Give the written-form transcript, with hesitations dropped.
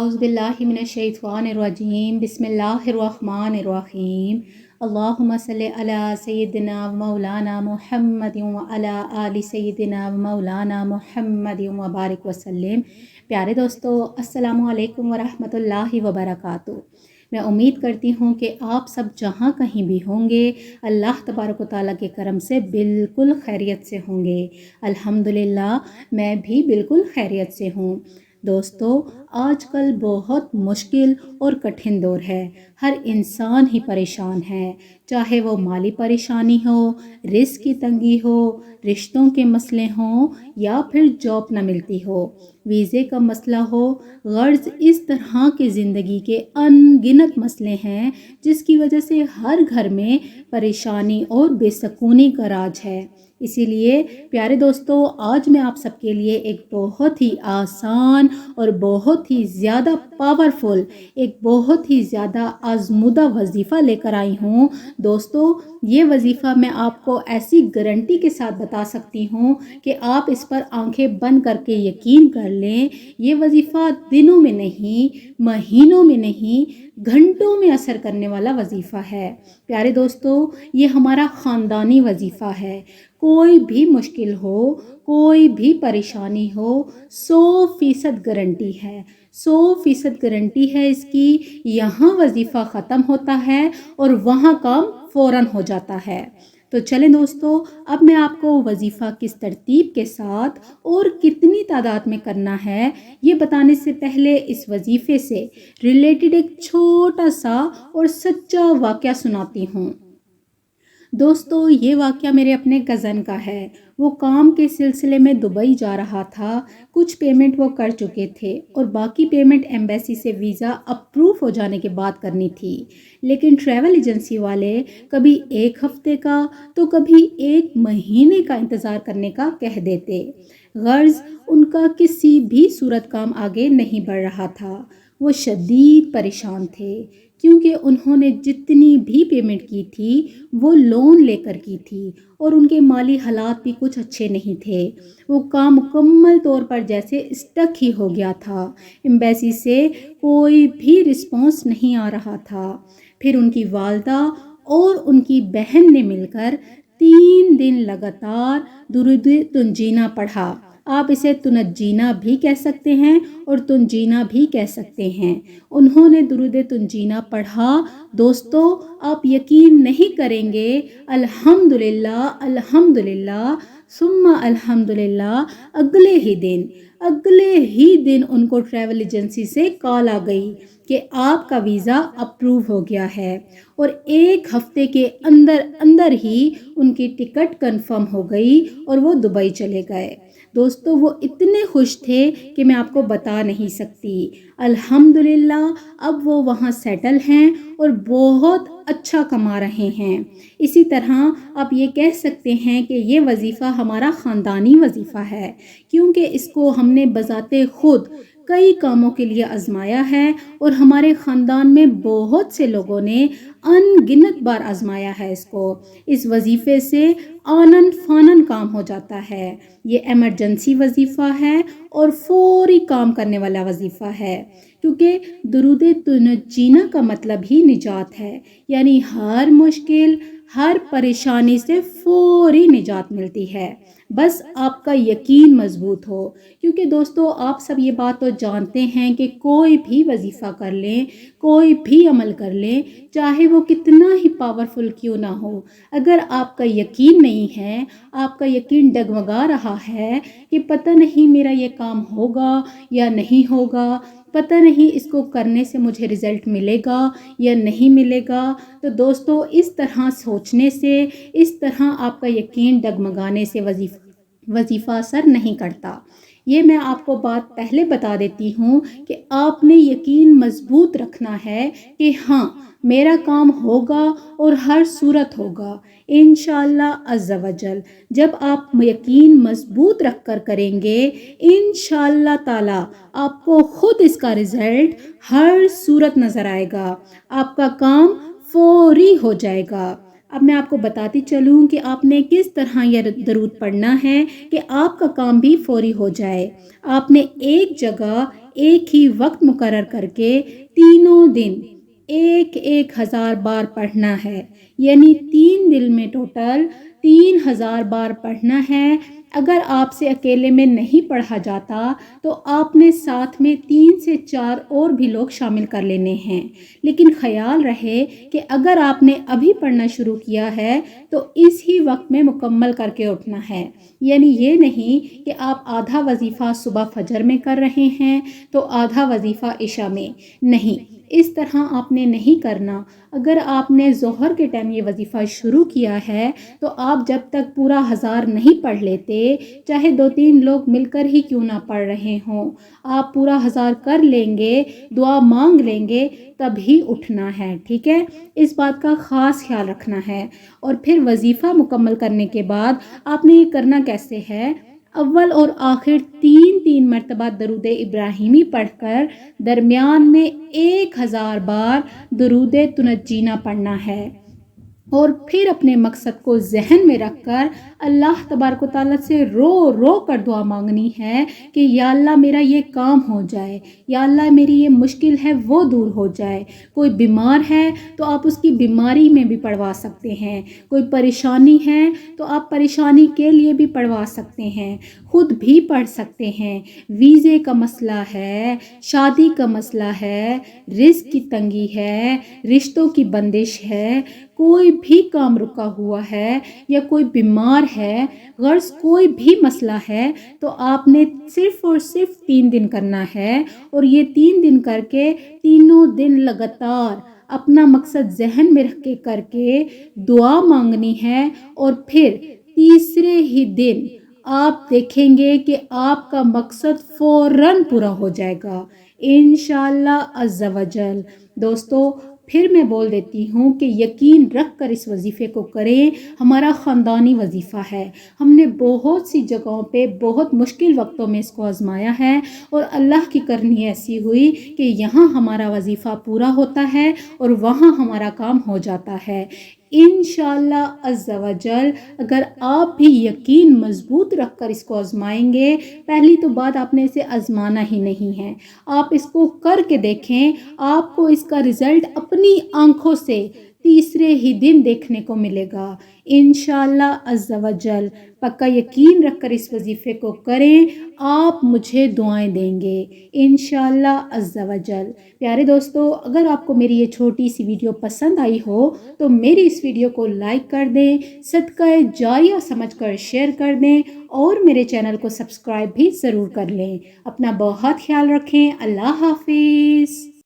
अऊज़ु बिल्लाहि मिनश्शैतानिर्रजीम बिस्मिल्लाहिर्रहमानिर्रहीम अल्लाहुम्मा सल्लि अला सय्यिदिना व मौलाना मुहम्मदिन व अला आलि सय्यिदिना व मौलाना मुहम्मदिन व बारिक वसल्लम। प्यारे दोस्तों, अस्सलामु अलैकुम व रहमतुल्लाहि व बरकातुहू। मैं उम्मीद करती हूँ कि आप सब जहाँ कहीं भी होंगे अल्लाह तबारक व तआला के करम से बिल्कुल खैरियत से होंगे। अल्हम्दुलिल्लाह मैं भी बिल्कुल खैरियत से हूँ। दोस्तों, आजकल बहुत मुश्किल और कठिन दौर है। हर इंसान ही परेशान है, चाहे वो माली परेशानी हो, रिस्क की तंगी हो, रिश्तों के मसले हों या फिर जॉब न मिलती हो, वीज़े का मसला हो, गर्ज। इस तरह की ज़िंदगी के अनगिनत मसले हैं जिसकी वजह से हर घर में परेशानी और बेसुकूनी का राज है। इसीलिए प्यारे दोस्तों, आज मैं आप सबके लिए एक बहुत ही आसान और बहुत ही ज़्यादा पावरफुल, एक बहुत ही ज़्यादा आज़मूदा वजीफ़ा लेकर आई हूँ। दोस्तों, ये वजीफ़ा मैं आपको ऐसी गारंटी के साथ बता सकती हूँ कि आप इस पर आंखें बंद करके यकीन कर लें। ये वजीफ़ा दिनों में नहीं, महीनों में नहीं, घंटों में असर करने वाला वजीफ़ा है। प्यारे दोस्तों, ये हमारा ख़ानदानी वजीफ़ा है। कोई भी मुश्किल हो, कोई भी परेशानी हो, 100% गारंटी है, 100% गारंटी है इसकी। यहाँ वजीफ़ा ख़त्म होता है और वहाँ काम फ़ौरन हो जाता है। तो चलें दोस्तों, अब मैं आपको वजीफ़ा किस तरतीब के साथ और कितनी तादाद में करना है ये बताने से पहले इस वजीफ़े से रिलेटेड एक छोटा सा और सच्चा वाक़या सुनाती हूँ। दोस्तों, ये वाक़या मेरे अपने कज़न का है। वो काम के सिलसिले में दुबई जा रहा था। कुछ पेमेंट वो कर चुके थे और बाकी पेमेंट एम्बेसी से वीज़ा अप्रूव हो जाने के बाद करनी थी। लेकिन ट्रैवल एजेंसी वाले कभी 1 हफ़्ते का तो कभी 1 महीने का इंतज़ार करने का कह देते। गर्ज़ उनका किसी भी सूरत काम आगे नहीं बढ़ रहा था। वो शदीद परेशान थे क्योंकि उन्होंने जितनी भी पेमेंट की थी वो लोन लेकर की थी और उनके माली हालात भी कुछ अच्छे नहीं थे। वो काम मुकम्मल तौर पर जैसे स्टक ही हो गया था। एम्बेसी से कोई भी रिस्पॉन्स नहीं आ रहा था। फिर उनकी वालदा और उनकी बहन ने मिलकर 3 दिन लगातार दुरूद तुंजीना पढ़ा। आप इसे तुनजीना भी कह सकते हैं और तुंजीना भी कह सकते हैं। उन्होंने दुरूद तुंजीना पढ़ा। दोस्तों, आप यकीन नहीं करेंगे, अल्हम्दुलिल्लाह अल्हम्दुलिल्लाह सुम्मा अल्हम्दुलिल्लाह, अगले ही दिन उनको ट्रैवल एजेंसी से कॉल आ गई कि आपका वीज़ा अप्रूव हो गया है और 1 हफ़्ते के अंदर अंदर ही उनकी टिकट कंफर्म हो गई और वो दुबई चले गए। दोस्तों, वो इतने खुश थे कि मैं आपको बता नहीं सकती। अल्हम्दुलिल्लाह अब वो वहाँ सेटल हैं और बहुत अच्छा कमा रहे हैं। इसी तरह आप ये कह सकते हैं कि ये वजीफ़ा हमारा ख़ानदानी वजीफ़ा है क्योंकि इसको हमने बज़ाते खुद कई कामों के लिए आजमाया है और हमारे ख़ानदान में बहुत से लोगों ने अनगिनत बार आजमाया है इसको। इस वजीफ़े से आनन फानन काम हो जाता है। ये इमरजेंसी वजीफ़ा है और फौरी काम करने वाला वजीफ़ा है क्योंकि दुरूद तुनजीना का मतलब ही निजात है, यानी हर मुश्किल, हर परेशानी से फौरी निजात मिलती है। बस आपका यकीन मजबूत हो। क्योंकि दोस्तों, आप सब ये बात तो जानते हैं कि कोई भी वजीफ़ा कर लें, कोई भी अमल कर लें, चाहे वो कितना ही पावरफुल क्यों ना हो, अगर आपका यकीन नहीं है, आपका यकीन डगमगा रहा है कि पता नहीं मेरा ये काम होगा या नहीं होगा, पता नहीं इसको करने से मुझे रिज़ल्ट मिलेगा या नहीं मिलेगा, तो दोस्तों इस तरह सोचने से, इस तरह आपका यकीन डगमगाने से वजीफ़ा असर नहीं करता। ये मैं आपको बात पहले बता देती हूँ कि आपने यकीन मजबूत रखना है कि हाँ, मेरा काम होगा और हर सूरत होगा इंशाअल्लाह अज़्ज़ा वजल। जब आप यकीन मजबूत रख कर करेंगे, इंशाअल्लाह ताला आपको खुद इसका रिज़ल्ट हर सूरत नज़र आएगा। आपका काम फौरी हो जाएगा। اب میں آپ کو بتاتی چلوں کہ آپ نے کس طرح یہ درود پڑھنا ہے کہ آپ کا کام بھی فوری ہو جائے۔ آپ نے ایک جگہ ایک ہی وقت مقرر کر کے تینوں دن 1000 بار پڑھنا ہے، یعنی 3 دن میں ٹوٹل 3000 بار پڑھنا ہے۔ اگر آپ سے اکیلے میں نہیں پڑھا جاتا تو آپ نے ساتھ میں 3 سے 4 اور بھی لوگ شامل کر لینے ہیں، لیکن خیال رہے کہ اگر آپ نے ابھی پڑھنا شروع کیا ہے تو اس ہی وقت میں مکمل کر کے اٹھنا ہے، یعنی یہ نہیں کہ آپ آدھا وظیفہ صبح فجر میں کر رہے ہیں تو آدھا وظیفہ عشاء میں، نہیں، اس طرح آپ نے نہیں کرنا۔ اگر آپ نے ظہر کے ٹائم یہ وظیفہ شروع کیا ہے تو آپ جب تک پورا 1000 نہیں پڑھ لیتے، چاہے 2-3 لوگ مل کر ہی کیوں نہ پڑھ رہے ہوں، آپ پورا 1000 کر لیں گے، دعا مانگ لیں گے، تب ہی اٹھنا ہے، ٹھیک ہے؟ اس بات کا خاص خیال رکھنا ہے۔ اور پھر وظیفہ مکمل کرنے کے بعد آپ نے یہ کرنا کیسے ہے؟ اول اور آخر 3 مرتبہ درود ابراہیمی پڑھ کر درمیان میں 1000 بار درود تنجینا پڑھنا ہے، اور پھر اپنے مقصد کو ذہن میں رکھ کر اللہ تبارک و تعالیٰ سے رو رو کر دعا مانگنی ہے کہ یا اللہ میرا یہ کام ہو جائے، یا اللہ میری یہ مشکل ہے وہ دور ہو جائے۔ کوئی بیمار ہے تو آپ اس کی بیماری میں بھی پڑھوا سکتے ہیں، کوئی پریشانی ہے تو آپ پریشانی کے لیے بھی پڑھوا سکتے ہیں، خود بھی پڑھ سکتے ہیں۔ ویزے کا مسئلہ ہے، شادی کا مسئلہ ہے، رزق کی تنگی ہے، رشتوں کی بندش ہے، کوئی بھی کام رکا ہوا ہے یا کوئی بیمار ہے، غرض کوئی بھی مسئلہ ہے تو آپ نے صرف اور صرف 3 دن کرنا ہے، اور یہ 3 دن کر کے تینوں دن لگاتار اپنا مقصد ذہن میں رکھ کے کر کے دعا مانگنی ہے، اور پھر تیسرے ہی دن آپ دیکھیں گے کہ آپ کا مقصد فوراً پورا ہو جائے گا انشاءاللہ عز و جل۔ دوستو پھر میں بول دیتی ہوں کہ یقین رکھ کر اس وظیفے کو کریں، ہمارا خاندانی وظیفہ ہے، ہم نے بہت سی جگہوں پہ بہت مشکل وقتوں میں اس کو آزمایا ہے، اور اللہ کی کرنی ایسی ہوئی کہ یہاں ہمارا وظیفہ پورا ہوتا ہے اور وہاں ہمارا کام ہو جاتا ہے انشاءاللہ عز و جل۔ اگر آپ بھی یقین مضبوط رکھ کر اس کو آزمائیں گے، پہلی تو بات آپ نے اسے آزمانا ہی نہیں ہے، آپ اس کو کر کے دیکھیں، آپ کو اس کا رزلٹ اپنی آنکھوں سے تیسرے ہی دن دیکھنے کو ملے گا انشاءاللہ عز و جل۔ پکا یقین رکھ کر اس وظیفے کو کریں، آپ مجھے دعائیں دیں گے انشاءاللہ عز و جل۔ پیارے دوستو، اگر آپ کو میری یہ چھوٹی سی ویڈیو پسند آئی ہو تو میری اس ویڈیو کو لائک کر دیں، صدقہ جاریہ سمجھ کر شیئر کر دیں، اور میرے چینل کو سبسکرائب بھی ضرور کر لیں۔ اپنا بہت خیال رکھیں، اللہ حافظ۔